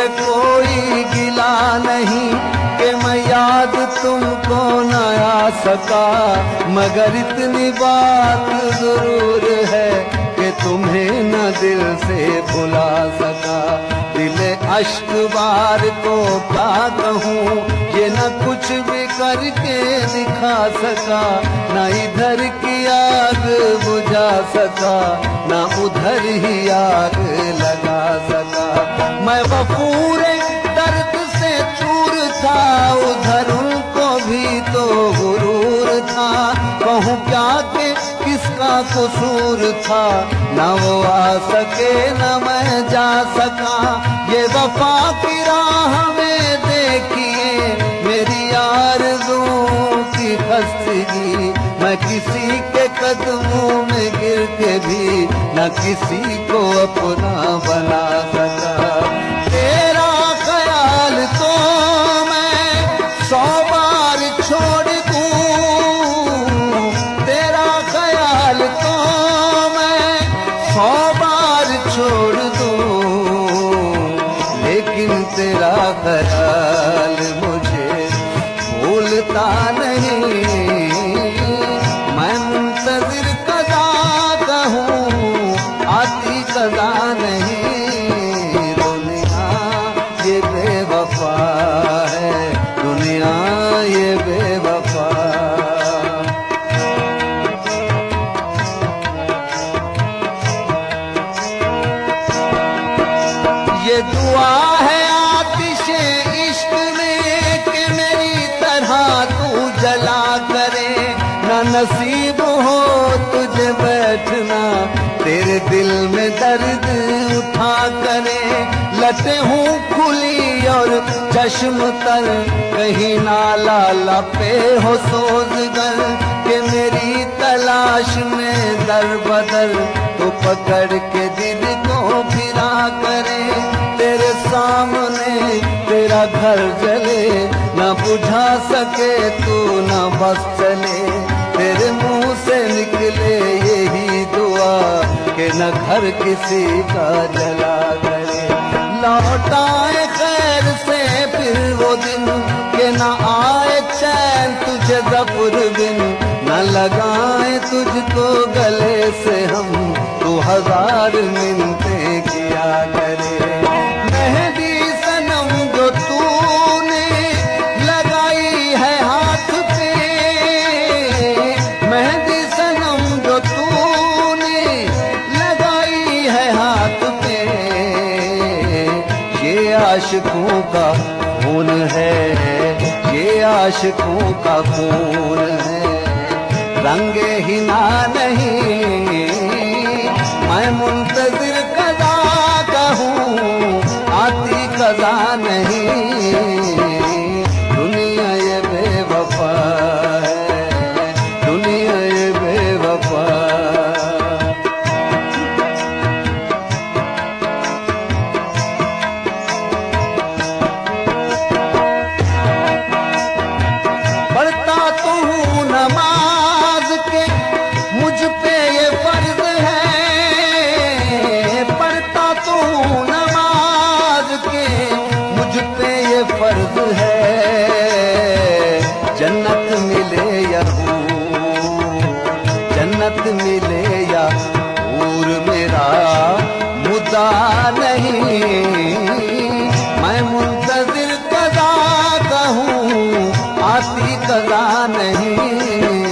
मुझसे कोई गिला नहीं कि मैं याद तुमको न आ सका, मगर इतनी बात जरूर है कि तुम्हें न दिल से भुला सका। दिल अश्क बार को क्या कहूँ, ये न कुछ भी करके दिखा सका, न इधर की आग बुझा सका, न उधर ही आग लगा सका। मैं वफूरे दर्द से चूर था, उधर उनको भी तो गुरूर था। कहूँ क्या कि किसका कसूर था, न वो आ सके न मैं जा सका। ये वफा की राह में देखिए मेरी आरज़ुओं की खस्तगी, मैं किसी के कदमों में गिर के भी न किसी को अपना बना सका। तेरा ख्याल तो मैं 100 बार छोड़ दूं, तेरा ख्याल तो मैं 100 बार छोड़ दूं, लेकिन तेरा ख्याल मुझे भूलता नहीं। मैं मुंतज़िर कदा कहूँ, आती कदा नहीं। दुनिया ये बेवफा है, दुनिया ये बेवफा। ये दुआ है आतिशे इश्क में कि मेरी तरह तू जला करे, न नसीब हो तुझे बैठना तेरे दिल में दर्द उठा करे। लटे हूँ खुली और चश्म तर, कहीं नाला लपे हो सोज़गर, कि मेरी तलाश में दर बदर तो पकड़ के दिल को फिरा करे। तेरे सामने तेरा घर जले, न बुझा सके तू न बस चले। तेरे मुंह से निकले यही दुआ कि न घर किसी का जला करे। लौट आए खैर से फिर वो दिन, कि न आए चैन तुझे ज़फ़र बिन, न लगाए तुझको गले से हम, तू 1000 मिन्नतें किया करे। मेहंदी सनम जो तूने लगाई है हाथ पे, मेहंदी सनम जो तूने लगाई है हाथ पे, ये आशिकों का खून है, ये आशिकों का खून है। रंगे हिना नहीं, मैं मुंतज़िर कदा कहूँ, आती कदा नहीं। दुनिया ये बेवफा है, दुनिया ये बेवफा। पढ़ता तो हूँ नमाज के, मुझ पे ये फर्ज है, पढ़ता तो हूँ नमाज के, मुझ पे ये फर्ज है। जन्नत मिले या हूर, जन्नत मिले या हूर, मेरा मुद्दा नहीं। मैं मुंतज़िर कदा कहूँ, आती कदा नहीं।